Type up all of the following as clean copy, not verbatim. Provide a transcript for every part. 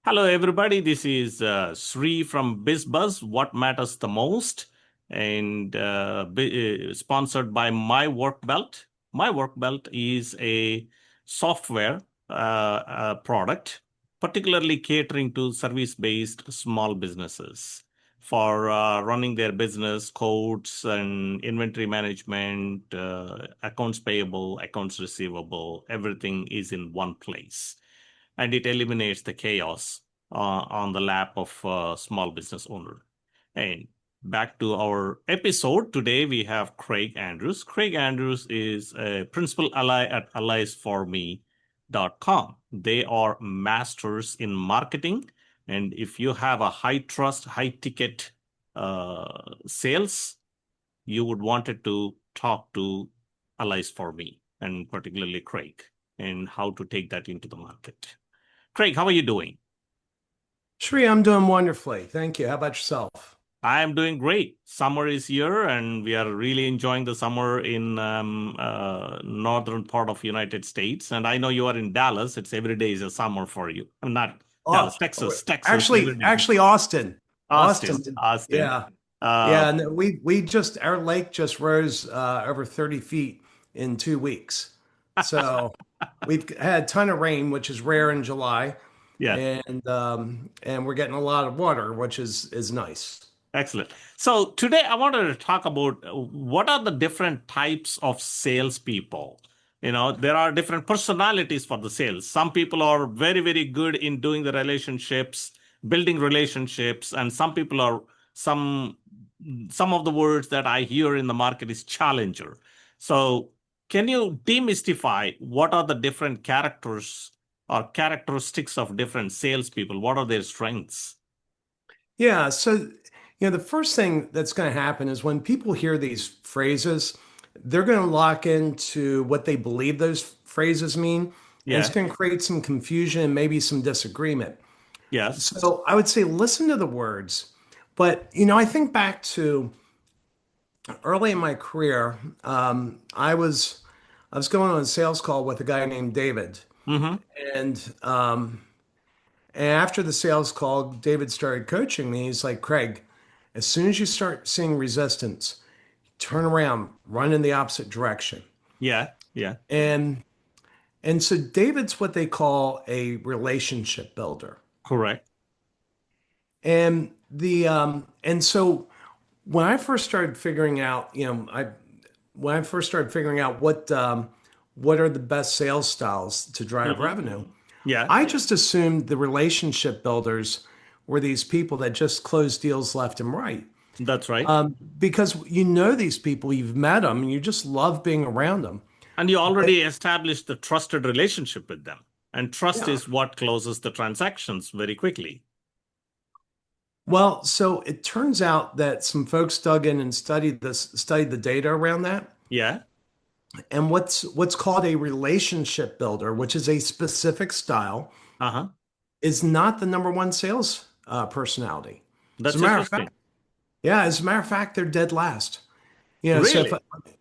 Hello, everybody. This is Sri from BizBuzz, What Matters the Most, and sponsored by My Work Belt. My Work Belt is a software product, particularly catering to service-based small businesses for running their business, codes and inventory management, accounts payable, accounts receivable, everything is in one place and it eliminates the chaos on the lap of a small business owner. And back to our episode. Today we have Craig Andrews. Craig Andrews is a principal ally at alliesforme.com. They are masters in marketing. And if you have a high trust, high ticket sales, you would want it to talk to Allies for Me, and particularly Craig, and how to take that into the market. Craig, how are you doing? Sri, I'm doing wonderfully. Thank you. How about yourself? I am doing great. Summer is here, and we are really enjoying the summer in northern part of United States. And I know you are in Dallas. It's every day is a summer for you. I'm not Oh, Dallas, Texas, Texas. actually, Every day. actually, Austin, Austin, Austin. Austin. Yeah, Uh, yeah. And we just our lake just rose over 30 feet in 2 weeks. So we've had a ton of rain, which is rare in July, yeah. and we're getting a lot of water, which is nice. Excellent. So today I wanted to talk about what are the different types of salespeople. There are different personalities for the sales. Some people are very, very good in doing the relationships, building relationships, and some people are some some of the words that I hear in the market is challenger. So can you demystify what are the different characters or characteristics of different salespeople? What are their strengths? Yeah. So, the first thing that's going to happen is when people hear these phrases, they're going to lock into what they believe those phrases mean, and it's Yeah. going to create some confusion and maybe some disagreement. Yes. So I would say listen to the words. But, I think back to early in my career, I was going on a sales call with a guy named David, Mm-hmm. and and after the sales call, David started coaching me. He's like, Craig, as soon as you start seeing resistance, turn around, run in the opposite direction. Yeah. Yeah. And and so David's what they call a relationship builder. Correct. And so when I first started figuring out, I when I first started figuring out what are the best sales styles to drive Mm-hmm. revenue, Yeah. I just assumed the relationship builders were these people that just close deals left and right. That's right. Because you know these people, you've met them, and you just love being around them. And you But already established the trusted relationship with them. And trust yeah, is what closes the transactions very quickly. well, so it turns out that some folks dug in and studied the data around that. Yeah. And what's called a relationship builder, which is a specific style, Uh-huh. is not the number one sales personality. As a That's matter of fact, interesting. yeah, as a matter of fact, they're dead last. So if Really?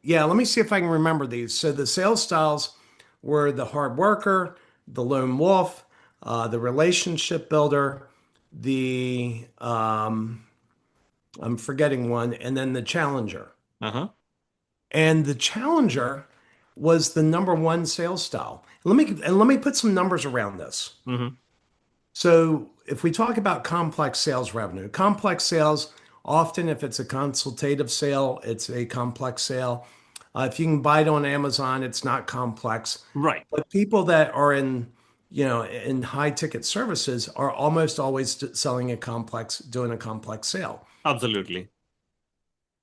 yeah, let me see if I can remember these. So the sales styles were the hard worker, the lone wolf, the relationship builder, the I'm forgetting one, and then the challenger. Uh-huh. And the challenger was the number one sales style. Let me put some numbers around this. Mm-hmm. So if we talk about complex sales revenue, complex sales, often if it's a consultative sale, it's a complex sale. If you can buy it on Amazon, it's not complex. Right. But people that are in high ticket services are almost always doing a complex sale. Absolutely.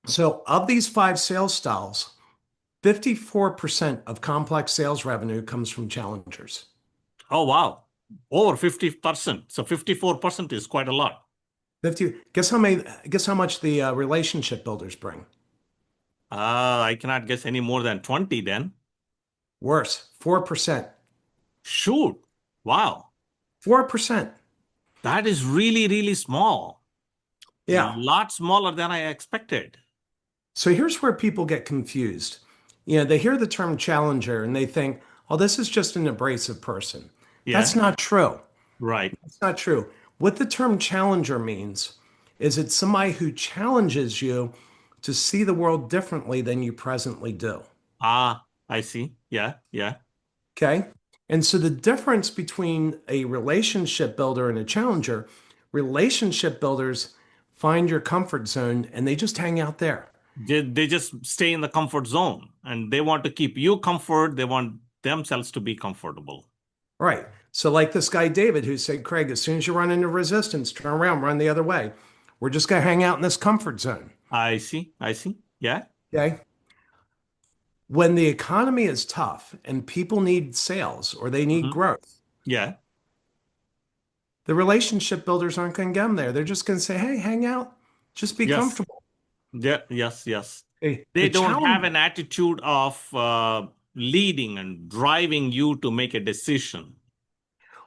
So of these five sales styles, 54% of complex sales revenue comes from challengers. Oh, wow. Over 50%. So 54% is quite a lot. 50, guess how much the relationship builders bring? I cannot guess any more than 20 then. Worse, 4%. Shoot. Wow. 4%. That is really, really small. Yeah. Lot smaller than I expected. So here's where people get confused. They hear the term challenger and they think, oh, this is just an abrasive person. That's Yeah. not true. Right. It's not true. What the term challenger means is it's somebody who challenges you to see the world differently than you presently do. Ah, I see. Yeah, yeah. Okay. And so the difference between a relationship builder and a challenger, relationship builders find your comfort zone and they just hang out there. They just stay in the comfort zone and they want to keep you comfort. They want themselves to be comfortable. Right. So, like this guy, David, who said, Craig, as soon as you run into resistance, turn around, run the other way. We're just going to hang out in this comfort zone. I see. I see. Yeah. Okay. When the economy is tough and people need sales or they need Hmm. growth, Yeah. the relationship builders aren't going to get them there. They're just going to say, hey, hang out, just be Yes. comfortable. Yeah. Yes. Yes. The They don't have challenge, an attitude of leading and driving you to make a decision.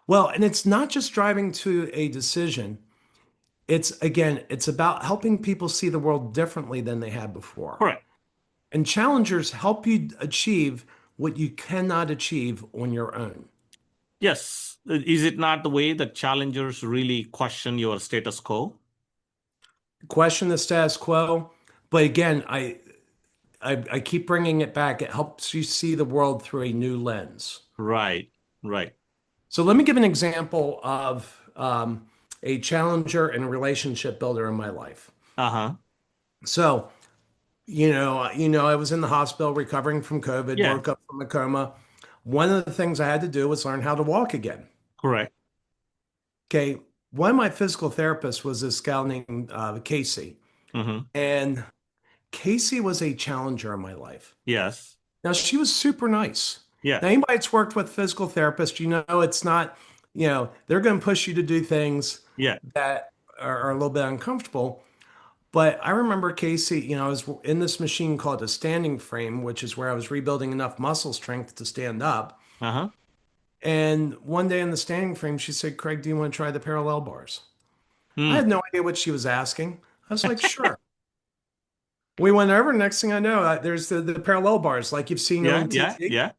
well, and it's not just driving to a decision. It's again, it's about helping people see the world differently than they had before. Correct. And challengers help you achieve what you cannot achieve on your own. Yes. Is it not the way that challengers really question your status quo? Question the status quo, but again, I keep bringing it back. It helps you see the world through a new lens. Right. Right. So let me give an example of a challenger and a relationship builder in my life. Uh-huh. So, I was in the hospital recovering from COVID, Yeah. woke up from a coma. One of the things I had to do was learn how to walk again. Correct. Okay. One of my physical therapists was this gal named Casey. Hmm. And Casey was a challenger in my life. Yes. Now, she was super nice. Yeah. Now, anybody that's worked with physical therapists, it's not, they're going to push you to do things Yeah. that are a little bit uncomfortable. But I remember Casey, I was in this machine called a standing frame, which is where I was rebuilding enough muscle strength to stand up. Uh-huh. And one day in the standing frame, she said, Craig, do you want to try the parallel bars? I Hmm. had no idea what she was asking. I was like, sure. We went over. Next thing I know, there's the parallel bars like you've seen Yeah. on Yeah. TV. Yeah.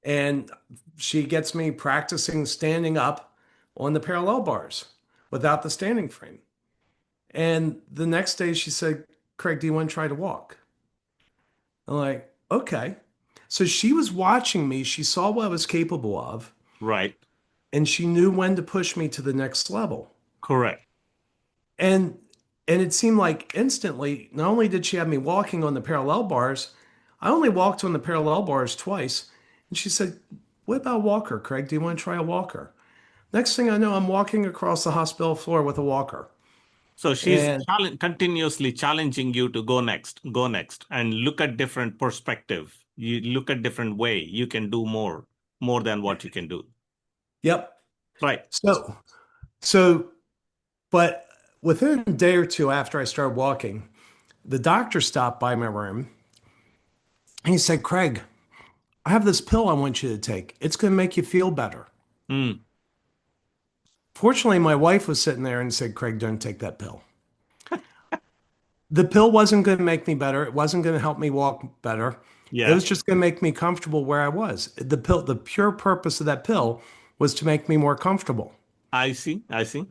And she gets me practicing standing up on the parallel bars without the standing frame. And the next day she said, Craig, do you want to try to walk? I'm like, okay. So she was watching me. She saw what I was capable of, Right. and she knew when to push me to the next level. Correct. And and it seemed like instantly, not only did she have me walking on the parallel bars, I only walked on the parallel bars twice. And she said, what about a walker, Craig? Do you want to try a walker? Next thing I know, I'm walking across the hospital floor with a walker. So she's And continuously challenging you to go next, and look at different perspective. You look at different way. You can do more than what you can do. yep. Right. So, so, but within a day or two after I started walking, the doctor stopped by my room and he said, Craig, I have this pill I want you to take. It's going to make you feel better. Mm. Fortunately, my wife was sitting there and said, Craig, don't take that pill. The pill wasn't going to make me better. It wasn't going to help me walk better. It Yeah. was just going to make me comfortable where I was. The pure purpose of that pill was to make me more comfortable. I see. I see.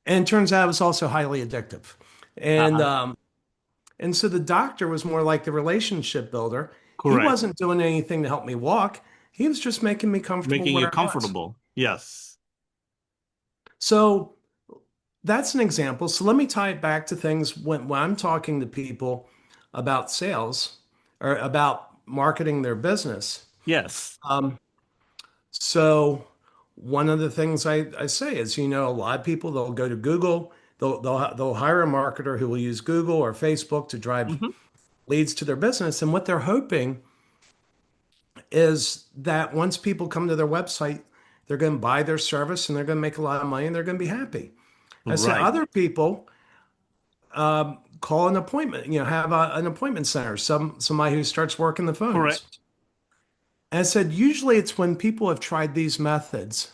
And it turns out it was also highly addictive. And Uh-huh. um, and so the doctor was more like the relationship builder. He Correct. wasn't doing anything to help me walk. He was just making me comfortable Making you where I was. comfortable. Yes. So that's an example. So let me tie it back to things when I'm talking to people about sales or about marketing their business. Yes. Um, so one of the things I say is, a lot of people they'll go to Google, they'll hire a marketer who will use Google or Facebook to drive Hmm. leads to their business, and what they're hoping is that once people come to their website, they're going to buy their service and they're going to make a lot of money and they're going to be happy. I said Right. other people call an appointment, have an appointment center, somebody who starts working the phones. Correct. And I said, usually it's when people have tried these methods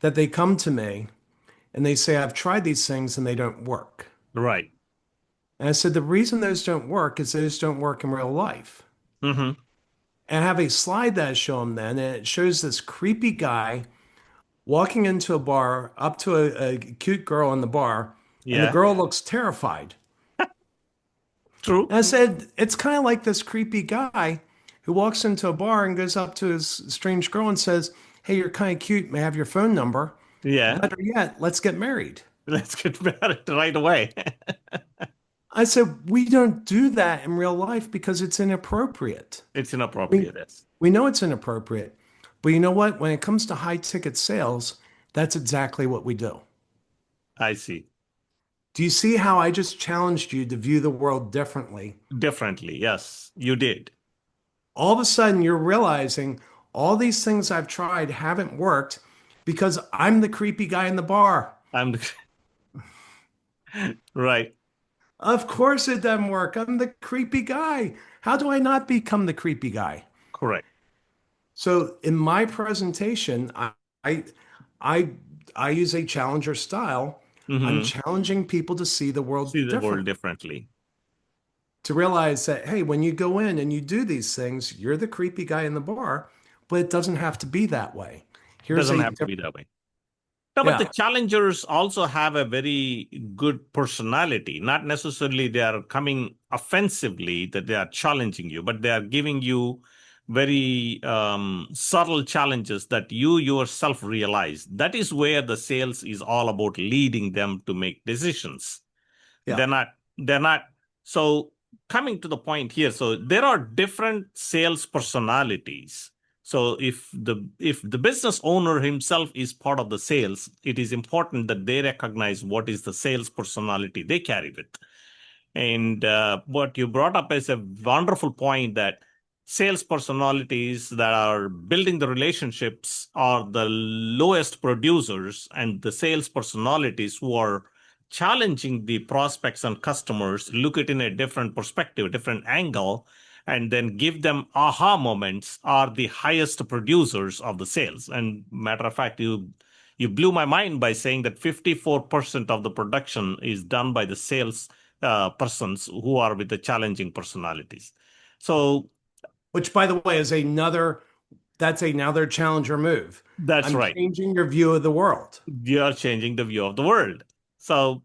that they come to me and they say, I've tried these things and they don't work. Right. And I said, the reason those don't work is those don't work in real life. Hmm. And I have a slide that I show them then, and it shows this creepy guy walking into a bar, up to a cute girl in the bar, and the Yeah, girl looks terrified. true. And I said, it's kind of like this creepy guy who walks into a bar and goes up to his strange girl and says, "Hey, you're kind of cute. May I have your phone number? Yeah, Better yet, let's get married." let's get married right away. I said, we don't do that in real life because it's inappropriate. It's We, inappropriate. Yes, we know it's inappropriate. But you know what? When it comes to high ticket sales, that's exactly what we do. I see. Do you see how I just challenged you to view the world differently? Differently. Yes, you did. All of a sudden, you're realizing all these things I've tried haven't worked because I'm the creepy guy in the bar. I'm right. Of course, it doesn't work. I'm the creepy guy. How do I not become the creepy guy? Correct. So in my presentation, I, I, I use a challenger style. I'm Hmm. challenging people to see the world See the world differently, differently. to realize that, hey, when you go in and you do these things, you're the creepy guy in the bar, but it doesn't have to be that way. Here's Doesn't a have to different, be that way. No, but the yeah, challengers also have a very good personality. Not necessarily they are coming offensively that they are challenging you, but they are giving you very subtle challenges that you yourself realize. That is where the sales is all about leading them to make decisions. yeah. They're not. So coming to the point here, so there are different sales personalities. So if the business owner himself is part of the sales, it is important that they recognize what is the sales personality they carry with. And what you brought up is a wonderful point that sales personalities that are building the relationships are the lowest producers, and the sales personalities who are challenging the prospects and customers look at it in a different perspective, a different angle, and then give them aha moments are the highest producers of the sales. And matter of fact, you blew my mind by saying that 54% of the production is done by the sales persons who are with the challenging personalities. So Which, by the way, is that's another challenger move. that's I'm right. changing your view of the world. You are changing the view of the world. So